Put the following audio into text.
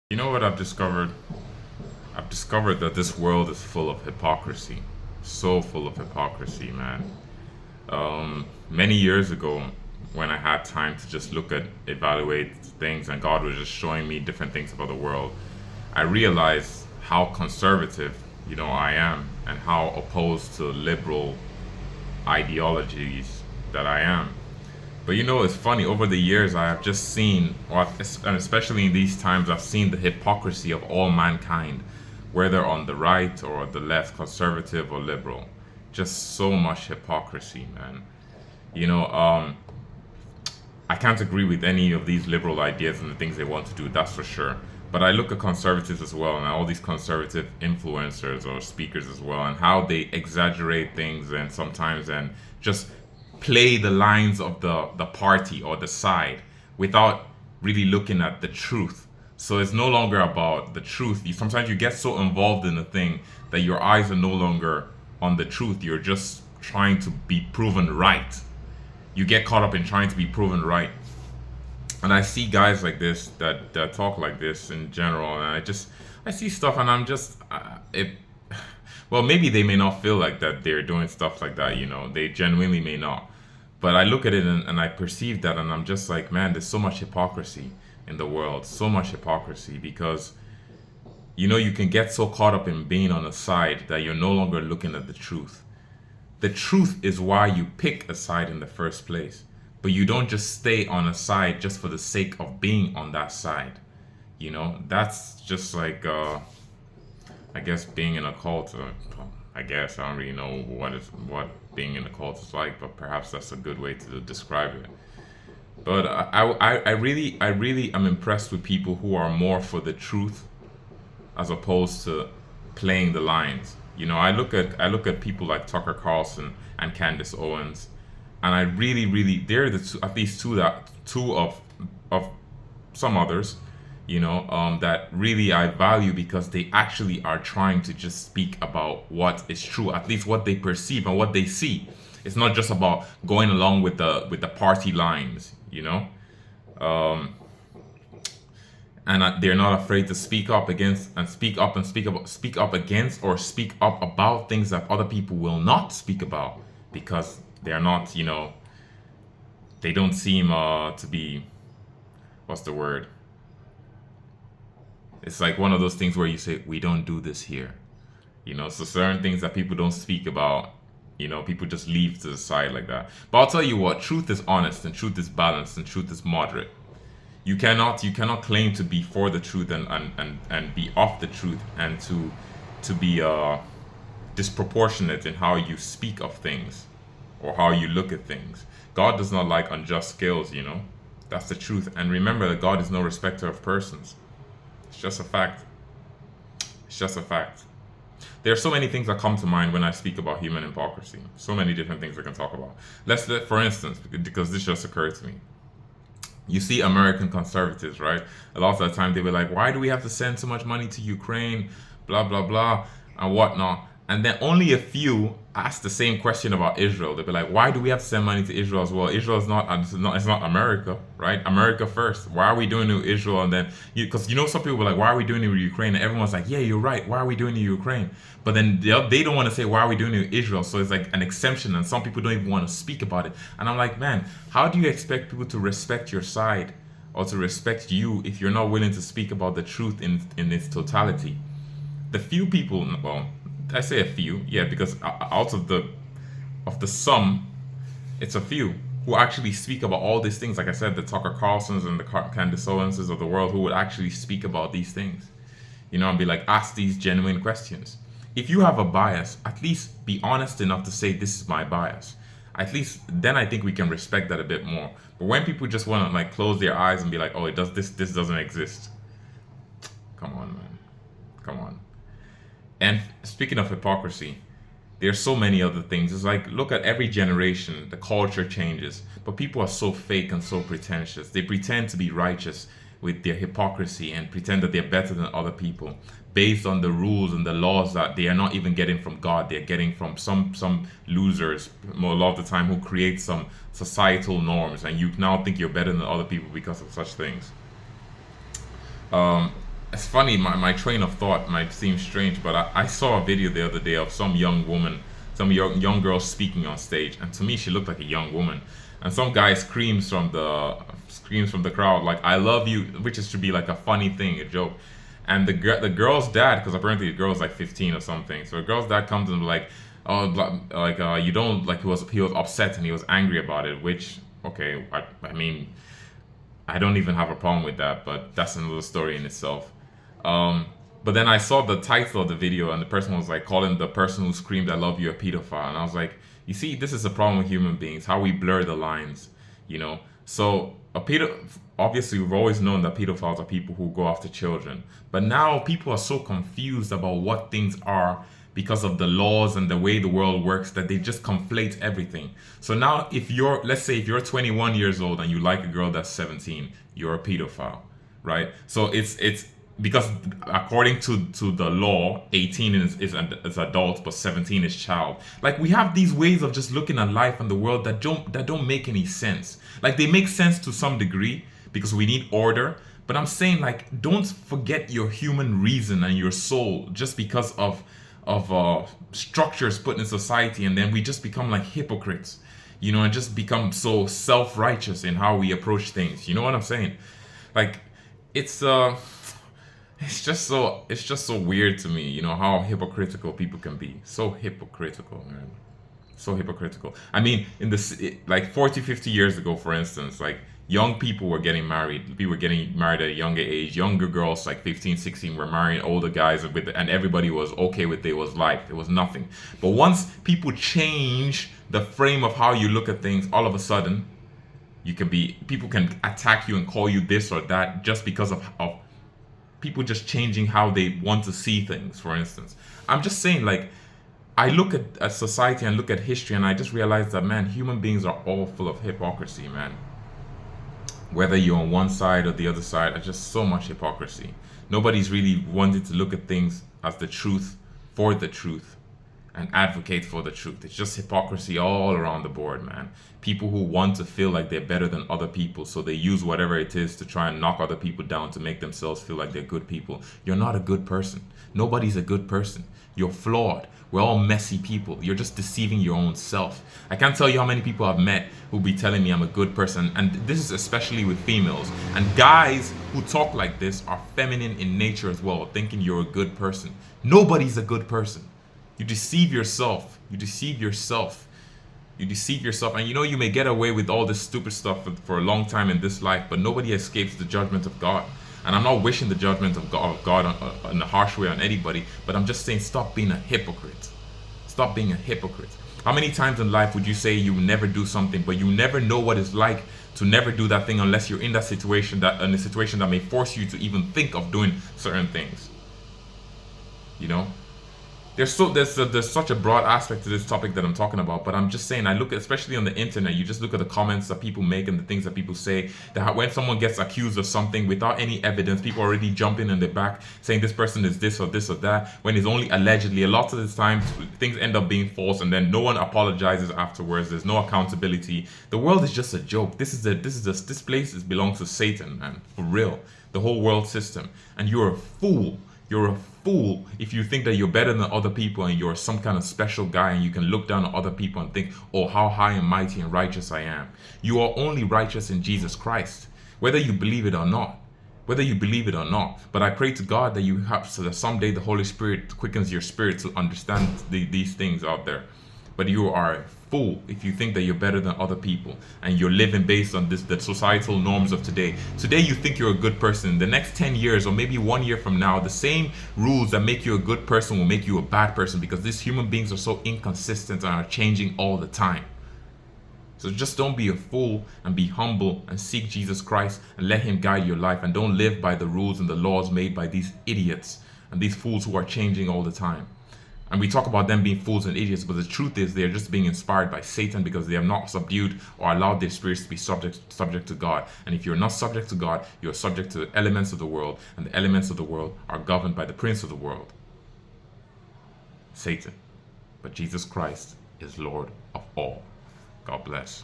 You know what I've discovered? I've discovered that this world is full of hypocrisy. So full of hypocrisy, man. Many years ago, when I had time to just look at, evaluate things, and God was just showing me different things about the world, I realized how conservative, I am, and how opposed to liberal ideologies that I am. But it's funny, over the years, I have just seen, and especially in these times, I've seen the hypocrisy of all mankind, whether on the right or the left, conservative or liberal. Just so much hypocrisy, man. You know, um, I can't agree with any of these liberal ideas and the things they want to do, that's for sure. But I look at conservatives as well, and all these conservative influencers or speakers as well, and how they exaggerate things and sometimes and just play the lines of the party or the side without really looking at the truth. So it's no longer about the truth. Sometimes you get so involved in a thing that your eyes are no longer on the truth. You're just trying to be proven right. You get caught up in trying to be proven right. And I see guys like this that talk like this in general, and I see stuff, and I'm just it. Well, maybe they may not feel like that they're doing stuff like that. They genuinely may not. But I look at it, and I perceive that, and I'm just like, man, there's so much hypocrisy in the world, so much hypocrisy because you can get so caught up in being on a side that you're no longer looking at the truth. The truth is why you pick a side in the first place. But you don't just stay on a side just for the sake of being on that side. That's just like, I guess, being in a cult. I guess I don't really know what being in a cult is like, but perhaps that's a good way to describe it. But I really am impressed with people who are more for the truth as opposed to playing the lines. I look at people like Tucker Carlson and Candace Owens, and I really they're the two, at least two of some others, that really I value because they actually are trying to just speak about what is true, at least what they perceive and what they see. It's not just about going along with the party lines. Um, and they're not afraid to speak up against and speak up against or speak up about things that other people will not speak about because they're not, they don't seem to be, what's the word? It's like one of those things where you say we don't do this here. So certain things that people don't speak about, people just leave to the side like that. But I'll tell you what, truth is honest and truth is balanced and truth is moderate. You cannot claim to be for the truth and be off the truth and to be disproportionate in how you speak of things or how you look at things. God does not like unjust scales. That's the truth. And remember that God is no respecter of persons. It's just a fact. It's just a fact. There are so many things that come to mind when I speak about human hypocrisy. So many different things I can talk about. For instance, because this just occurred to me. You see American conservatives, right? A lot of the time they were like, why do we have to send so much money to Ukraine? Blah, blah, blah, and whatnot. And then only a few ask the same question about Israel. They'll be like, why do we have to send money to Israel as well? Israel is not, it's not America, right? America first. Why are we doing it with Israel? And then, because some people were like, why are we doing it with Ukraine? And everyone's like, yeah, you're right. Why are we doing it with Ukraine? But then they don't want to say, why are we doing it with Israel? So it's like an exemption, and some people don't even want to speak about it. And I'm like, man, how do you expect people to respect your side or to respect you if you're not willing to speak about the truth in its totality? The few people, well, I say a few, yeah, because out of the sum, it's a few who actually speak about all these things. Like I said, the Tucker Carlsons and the Candace Owenses of the world who would actually speak about these things, and be like, ask these genuine questions. If you have a bias, at least be honest enough to say this is my bias. At least then I think we can respect that a bit more. But when people just want to like close their eyes and be like, oh, it does this doesn't exist. Come on, man. Come on. And speaking of hypocrisy, there's so many other things. It's like, look at every generation, the culture changes, but people are so fake and so pretentious. They pretend to be righteous with their hypocrisy and pretend that they're better than other people based on the rules and the laws that they are not even getting from God. They're getting from some losers a lot of the time who create some societal norms, and you now think you're better than other people because of such things. Um, It's funny, my train of thought might seem strange, but I saw a video the other day of some young woman, some young girl speaking on stage, and to me she looked like a young woman. And some guy screams from the crowd like "I love you," which is to be like a funny thing, a joke. And the girl's dad, because apparently the girl's like 15 or something, so the girl's dad comes and like, oh, you don't like, he was upset and he was angry about it, which okay, I mean, I don't even have a problem with that, but that's another story in itself. Um, but then I saw the title of the video, and the person was like calling the person who screamed "I love you" a pedophile, and I was like, you see, this is the problem with human beings, how we blur the lines, you know. So obviously we've always known that pedophiles are people who go after children, but now people are so confused about what things are because of the laws and the way the world works that they just conflate everything. So now if you're, let's say if you're 21 years old and you like a girl that's 17, you're a pedophile, right? So it's because according to the law, 18 is adult, but 17 is child. Like, we have these ways of just looking at life and the world that don't make any sense. Like, they make sense to some degree because we need order, but I'm saying, like, don't forget your human reason and your soul just because of structures put in society, and then we just become like hypocrites, you know, and just become so self-righteous in how we approach things. You know what I'm saying? Like, it's just so weird to me, you know, how hypocritical people can be. So hypocritical, man. So hypocritical. I mean, like 40, 50 years ago, for instance, like, young people were getting married. People were getting married at a younger age. Younger girls, like 15, 16, were marrying older guys, and everybody was okay with it. It was life. It was nothing. But once people change the frame of how you look at things, all of a sudden, people can attack you and call you this or that just because of people just changing how they want to see things, for instance. I'm just saying, like, I look at society and look at history, and I just realize that, man, human beings are all full of hypocrisy, man. Whether you're on one side or the other side, there's just so much hypocrisy. Nobody's really wanted to look at things as the truth, for the truth, and advocate for the truth. It's just hypocrisy all around the board, man. People who want to feel like they're better than other people, so they use whatever it is to try and knock other people down to make themselves feel like they're good people. You're not a good person. Nobody's a good person. You're flawed. We're all messy people. You're just deceiving your own self. I can't tell you how many people I've met who'll be telling me I'm a good person, and this is especially with females. And guys who talk like this are feminine in nature as well, thinking you're a good person. Nobody's a good person. You deceive yourself. You deceive yourself. You deceive yourself. And you know, you may get away with all this stupid stuff for a long time in this life, but nobody escapes the judgment of God. And I'm not wishing the judgment of God in a harsh way on anybody, but I'm just saying, stop being a hypocrite. Stop being a hypocrite. How many times in life would you say you never do something, but you never know what it's like to never do that thing unless you're in that situation, in a situation that may force you to even think of doing certain things? You know? There's such a broad aspect to this topic that I'm talking about, but I'm just saying, I look at, especially on the internet, you just look at the comments that people make and the things that people say, that when someone gets accused of something without any evidence, people already jump in the back saying this person is this or that, when it's only allegedly. A lot of the times things end up being false, and then no one apologizes afterwards. There's no accountability. The world is just a joke. This place belongs to Satan, man, for real. The whole world system. And you're a fool. You're a fool if you think that you're better than other people and you're some kind of special guy and you can look down on other people and think, oh, how high and mighty and righteous I am. You are only righteous in Jesus Christ, whether you believe it or not. Whether you believe it or not. But I pray to God that you have, so that someday the Holy Spirit quickens your spirit to understand these things out there. But you are a fool if you think that you're better than other people and you're living based on the societal norms of today. Today you think you're a good person. The next 10 years or maybe 1 year from now, the same rules that make you a good person will make you a bad person, because these human beings are so inconsistent and are changing all the time. So just don't be a fool, and be humble and seek Jesus Christ and let him guide your life, and don't live by the rules and the laws made by these idiots and these fools who are changing all the time. And we talk about them being fools and idiots, but the truth is they're just being inspired by Satan because they have not subdued or allowed their spirits to be subject to God. And if you're not subject to God, you're subject to the elements of the world, and the elements of the world are governed by the prince of the world, Satan. But Jesus Christ is Lord of all. God bless.